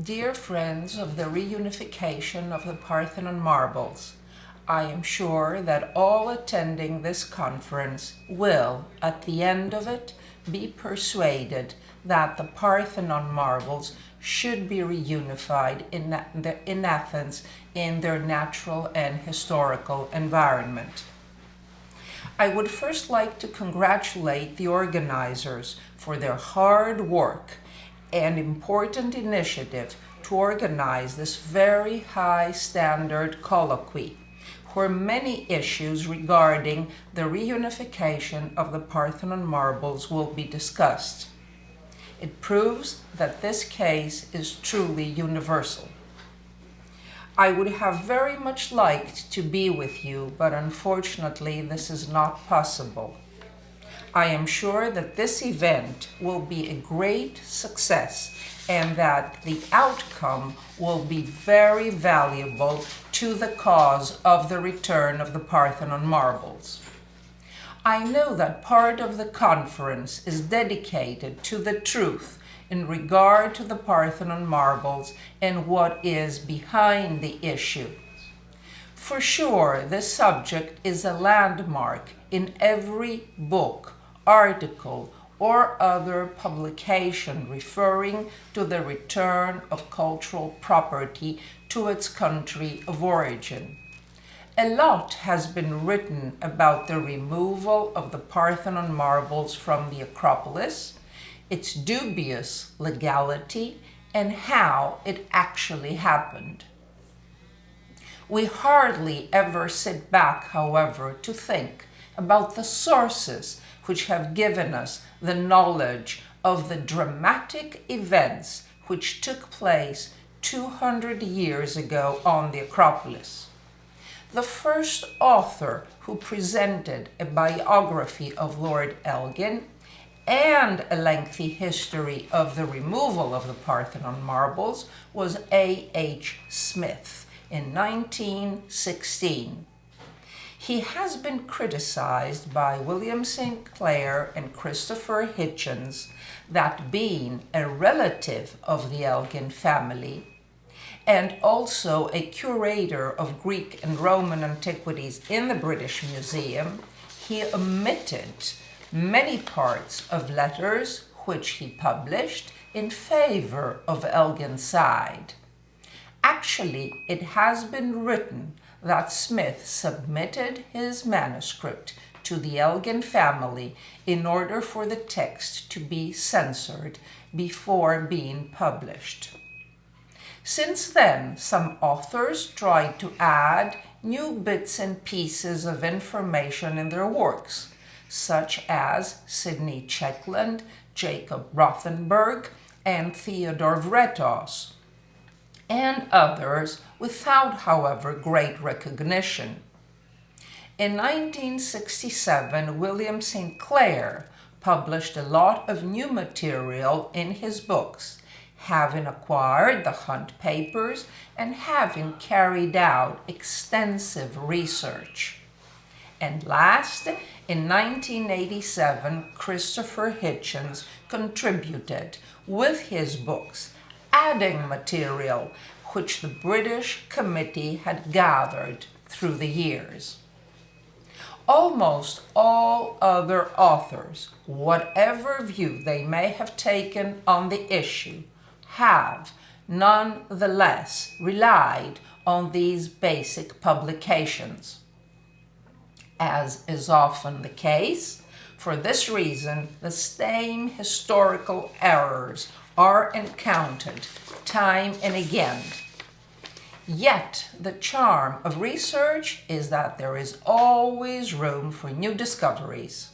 Dear friends of the reunification of the Parthenon marbles, I am sure that all attending this conference will, at the end of it, be persuaded that the Parthenon marbles should be reunified in Athens in their natural and historical environment. I would first like to congratulate the organizers for their hard work and important initiative to organize this very high standard colloquy, where many issues regarding the reunification of the Parthenon marbles will be discussed. It proves that this case is truly universal. I would have very much liked to be with you, but unfortunately this is not possible. I am sure that this event will be a great success and that the outcome will be very valuable to the cause of the return of the Parthenon marbles. I know that part of the conference is dedicated to the truth in regard to the Parthenon marbles and what is behind the issue. For sure, this subject is a landmark in every book, article, or other publication referring to the return of cultural property to its country of origin. A lot has been written about the removal of the Parthenon marbles from the Acropolis, its dubious legality, and how it actually happened. We hardly ever sit back, however, to think about the sources which have given us the knowledge of the dramatic events which took place 200 years ago on the Acropolis. The first author who presented a biography of Lord Elgin and a lengthy history of the removal of the Parthenon marbles was A.H. Smith in 1916. He has been criticized by William St. Clair and Christopher Hitchens that being a relative of the Elgin family and also a curator of Greek and Roman antiquities in the British Museum, he omitted many parts of letters which he published in favor of Elgin's side. Actually, it has been written that Smith submitted his manuscript to the Elgin family in order for the text to be censored before being published. Since then, some authors tried to add new bits and pieces of information in their works, such as Sidney Chetland, Jacob Rothenberg, and Theodor Vretos, and others without, however, great recognition. In 1967, William St. Clair published a lot of new material in his books, having acquired the Hunt papers and having carried out extensive research. And last, in 1987, Christopher Hitchens contributed with his books, adding material which the British Committee had gathered through the years. Almost all other authors, whatever view they may have taken on the issue, have nonetheless relied on these basic publications. As is often the case, for this reason, the same historical errors are encountered time and again. Yet, the charm of research is that there is always room for new discoveries,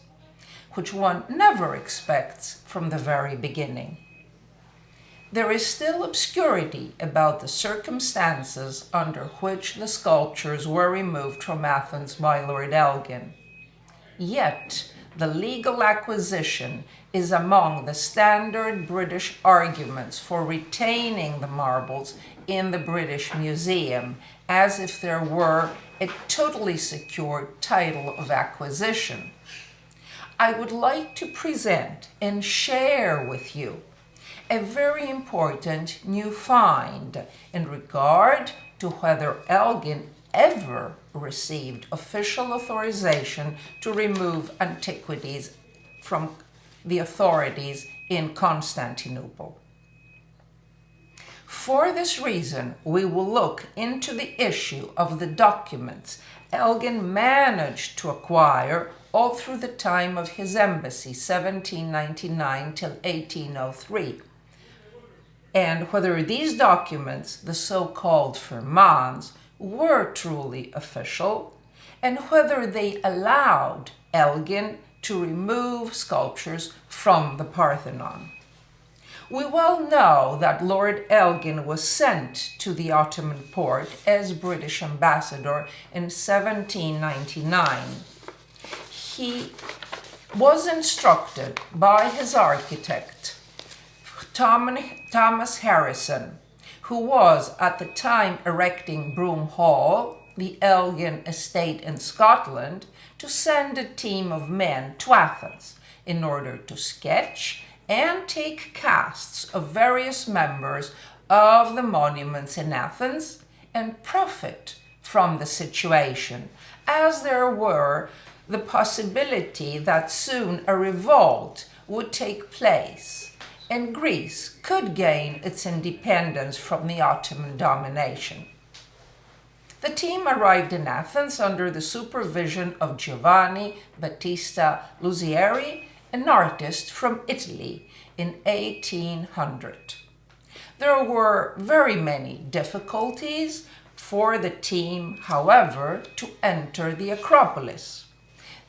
which one never expects from the very beginning. There is still obscurity about the circumstances under which the sculptures were removed from Athens by Lord Elgin. Yet, the legal acquisition is among the standard British arguments for retaining the marbles in the British Museum, as if there were a totally secure title of acquisition. I would like to present and share with you a very important new find in regard to whether Elgin ever received official authorization to remove antiquities from the authorities in Constantinople. For this reason, we will look into the issue of the documents Elgin managed to acquire all through the time of his embassy, 1799 till 1803, and whether these documents, the so-called Firmans, were truly official, and whether they allowed Elgin to remove sculptures from the Parthenon. We well know that Lord Elgin was sent to the Ottoman Porte as British ambassador in 1799. He was instructed by his architect, Thomas Harrison, who was at the time erecting Broome Hall, the Elgin estate in Scotland, to send a team of men to Athens in order to sketch and take casts of various members of the monuments in Athens and profit from the situation, as there were the possibility that soon a revolt would take place and Greece could gain its independence from the Ottoman domination. The team arrived in Athens under the supervision of Giovanni Battista Luzieri, an artist from Italy, in 1800. There were very many difficulties for the team, however, to enter the Acropolis.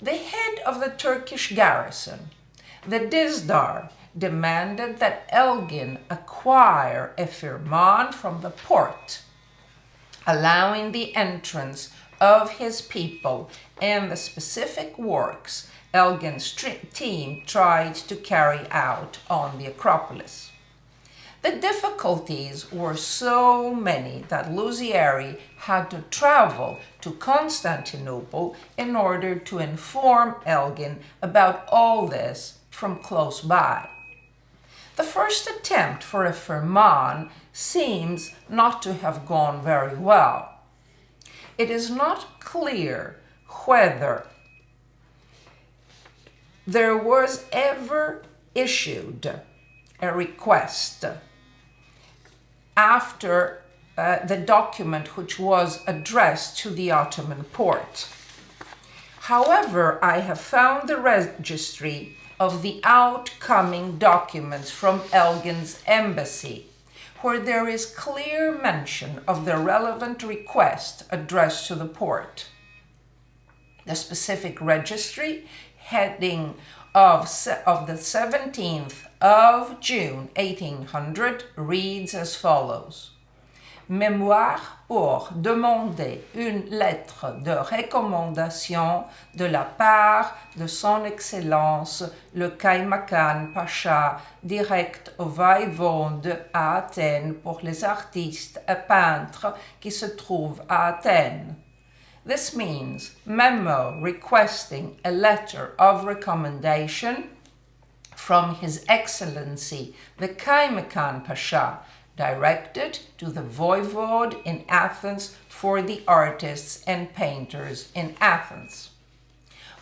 The head of the Turkish garrison, the Dizdar, demanded that Elgin acquire a firman from the port, allowing the entrance of his people and the specific works Elgin's team tried to carry out on the Acropolis. The difficulties were so many that Luzieri had to travel to Constantinople in order to inform Elgin about all this from close by. The first attempt for a firman seems not to have gone very well. It is not clear whether there was ever issued a request after the document which was addressed to the Ottoman Porte. However, I have found the registry of the outcoming documents from Elgin's embassy, where there is clear mention of the relevant request addressed to the Porte. The specific registry heading of the 17th of June 1800 reads as follows. Mémoire pour demander une lettre de recommandation de la part de son Excellence le Kaymakam Pacha, direct au voïvode à Athènes pour les artistes et peintres qui se trouvent à Athènes. This means memo requesting a letter of recommendation from His Excellency the Kaymakam Pasha, directed to the voivode in Athens for the artists and painters in Athens.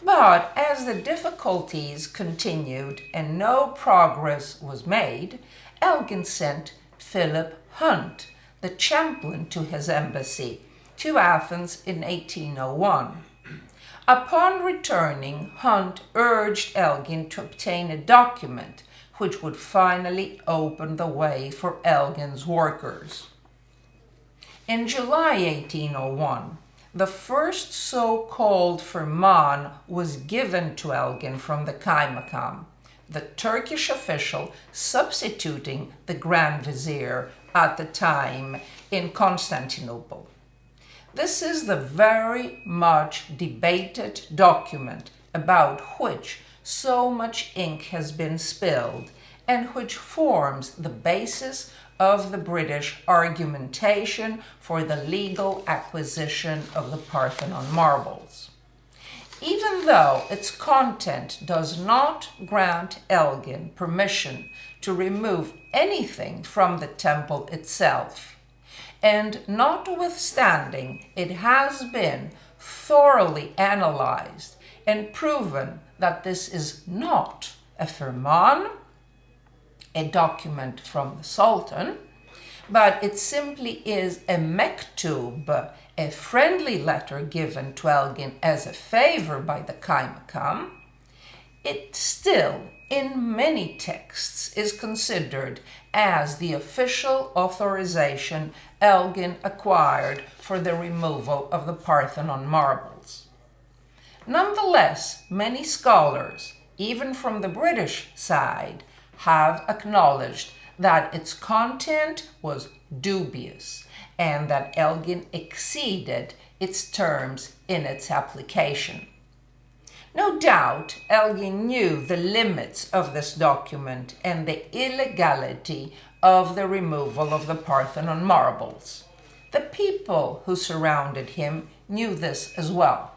But as the difficulties continued and no progress was made, Elgin sent Philip Hunt, the chaplain to his embassy, to Athens in 1801. Upon returning, Hunt urged Elgin to obtain a document which would finally open the way for Elgin's workers. In July 1801, the first so-called firman was given to Elgin from the Kaymakam, the Turkish official substituting the Grand Vizier at the time in Constantinople. This is the very much debated document about which so much ink has been spilled and which forms the basis of the British argumentation for the legal acquisition of the Parthenon marbles. Even though its content does not grant Elgin permission to remove anything from the temple itself, and notwithstanding it has been thoroughly analyzed and proven that this is not a firman, a document from the Sultan, but it simply is a mektub, a friendly letter given to Elgin as a favor by the Kaimakam, it still, in many texts, is considered as the official authorization Elgin acquired for the removal of the Parthenon marbles. Nonetheless, many scholars, even from the British side, have acknowledged that its content was dubious and that Elgin exceeded its terms in its application. No doubt Elgin knew the limits of this document and the illegality of the removal of the Parthenon marbles. The people who surrounded him knew this as well.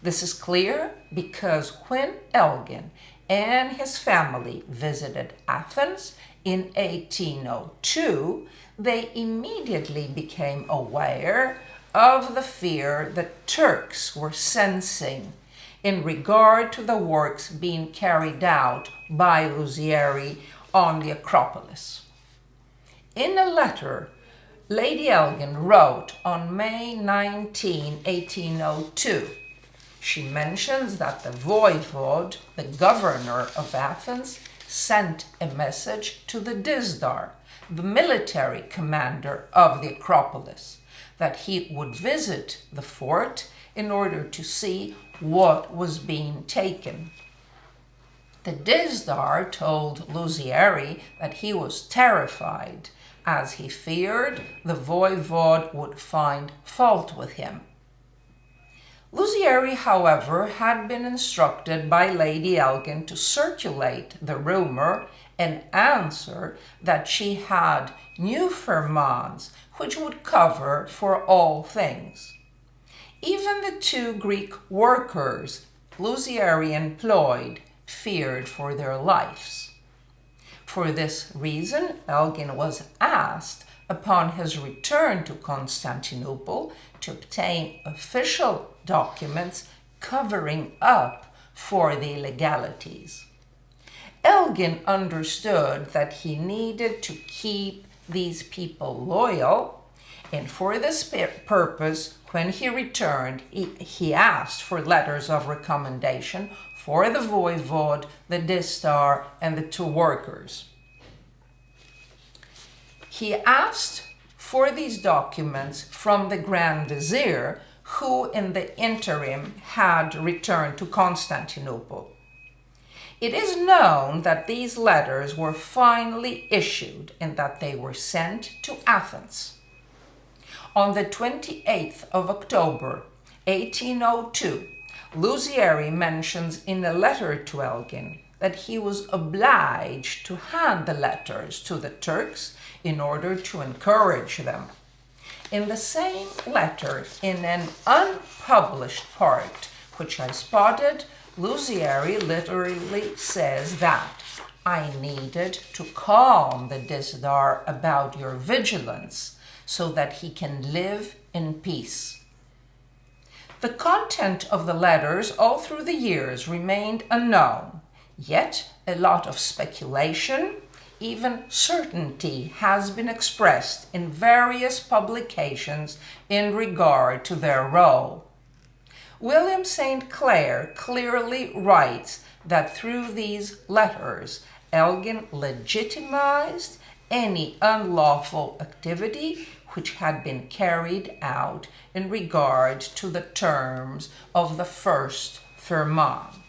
This is clear because when Elgin and his family visited Athens in 1802, they immediately became aware of the fear that Turks were sensing in regard to the works being carried out by Luzieri on the Acropolis. In a letter Lady Elgin wrote on May 19, 1802, she mentions that the voivode, the governor of Athens, sent a message to the Dizdar, the military commander of the Acropolis, that he would visit the fort in order to see what was being taken. The Dizdar told Luzieri that he was terrified, as he feared the voivode would find fault with him. Luzieri, however, had been instructed by Lady Elgin to circulate the rumor and answer that she had new firmans which would cover for all things. Even the two Greek workers Luzieri employed feared for their lives. For this reason, Elgin was asked upon his return to Constantinople to obtain official documents covering up for the illegalities. Elgin understood that he needed to keep these people loyal, and for this purpose, when he returned, he asked for letters of recommendation for the voivode, the Dizdar, and the two workers. He asked for these documents from the Grand Vizier, who in the interim had returned to Constantinople. It is known that these letters were finally issued and that they were sent to Athens. On the 28th of October, 1802, Luzieri mentions in a letter to Elgin that he was obliged to hand the letters to the Turks in order to encourage them. In the same letter, in an unpublished part, which I spotted, Luzieri literally says that I needed to calm the Dizdar about your vigilance so that he can live in peace. The content of the letters all through the years remained unknown, yet a lot of speculation, even certainty, has been expressed in various publications in regard to their role. William St. Clair clearly writes that through these letters, Elgin legitimized any unlawful activity which had been carried out in regard to the terms of the first firman.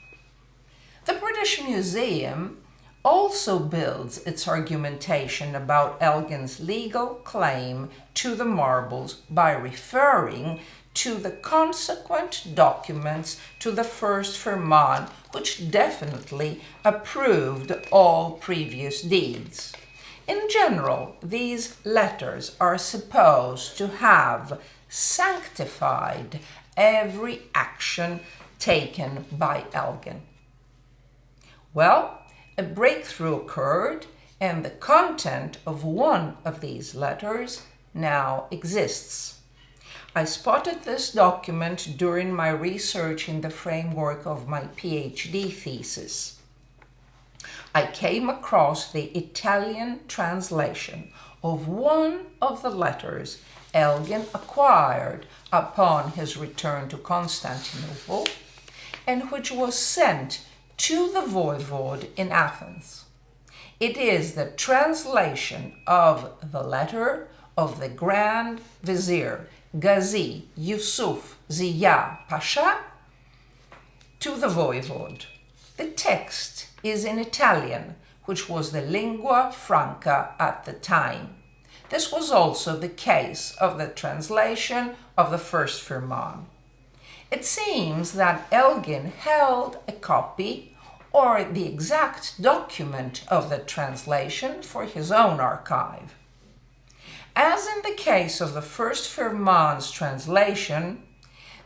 The British Museum also builds its argumentation about Elgin's legal claim to the marbles by referring to the consequent documents to the first firman, which definitely approved all previous deeds. In general, these letters are supposed to have sanctified every action taken by Elgin. Well, a breakthrough occurred, and the content of one of these letters now exists. I spotted this document during my research in the framework of my PhD thesis. I came across the Italian translation of one of the letters Elgin acquired upon his return to Constantinople, and which was sent to the voivode in Athens. It is the translation of the letter of the Grand Vizier Ghazi Yusuf Ziya Pasha to the voivode. The text is in Italian, which was the lingua franca at the time. This was also the case of the translation of the first Firman. It seems that Elgin held a copy or the exact document of the translation for his own archive. As in the case of the first Firman's translation,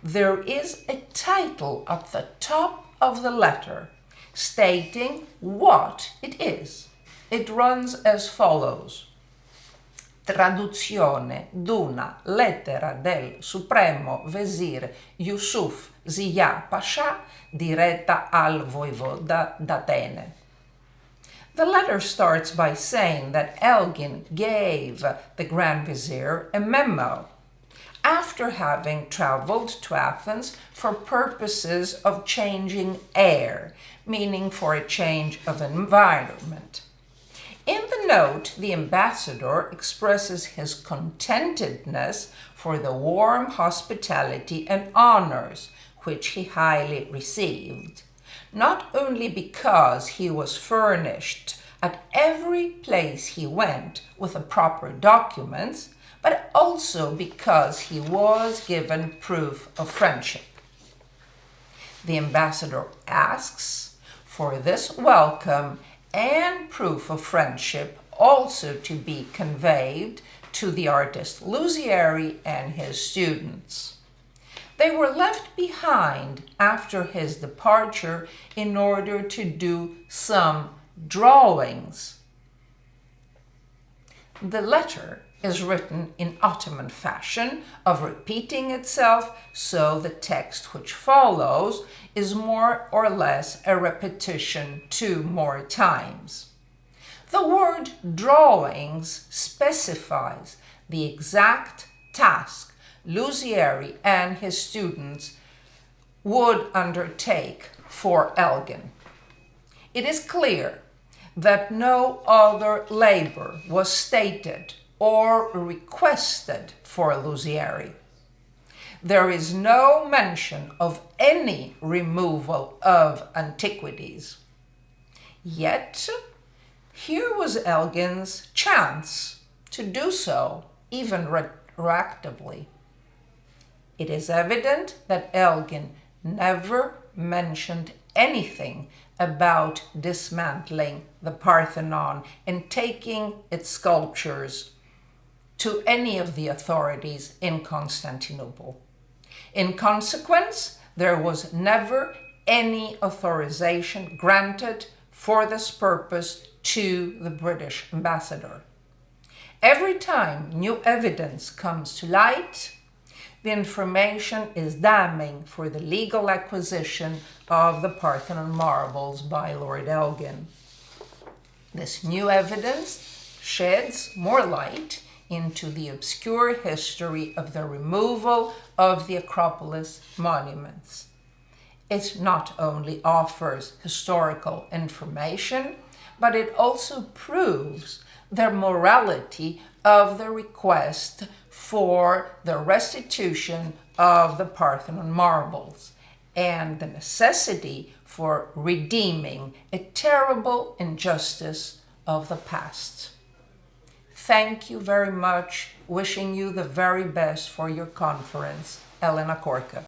there is a title at the top of the letter stating what it is. It runs as follows: Traduzione d'una lettera del Supremo Vezir Yusuf Ziya Pasha diretta al voivoda d'Atene. The letter starts by saying that Elgin gave the Grand Vizier a memo after having traveled to Athens for purposes of changing air, meaning for a change of environment. In the note, the ambassador expresses his contentedness for the warm hospitality and honors which he highly received, not only because he was furnished at every place he went with the proper documents, but also because he was given proof of friendship. The ambassador asks for this welcome and proof of friendship also to be conveyed to the artist Luzieri and his students. They were left behind after his departure in order to do some drawings. The letter is written in Ottoman fashion of repeating itself, so the text which follows is more or less a repetition 2 more times. The word drawings specifies the exact task Luzieri and his students would undertake for Elgin. It is clear that no other labor was stated or requested for Luzieri. There is no mention of any removal of antiquities. Yet, here was Elgin's chance to do so, even retroactively. It is evident that Elgin never mentioned anything about dismantling the Parthenon and taking its sculptures to any of the authorities in Constantinople. In consequence, there was never any authorization granted for this purpose to the British ambassador. Every time new evidence comes to light, the information is damning for the legal acquisition of the Parthenon marbles by Lord Elgin. This new evidence sheds more light into the obscure history of the removal of the Acropolis monuments. It not only offers historical information, but it also proves the morality of the request for the restitution of the Parthenon marbles and the necessity for redeeming a terrible injustice of the past. Thank you very much. Wishing you the very best for your conference. Elena Korka.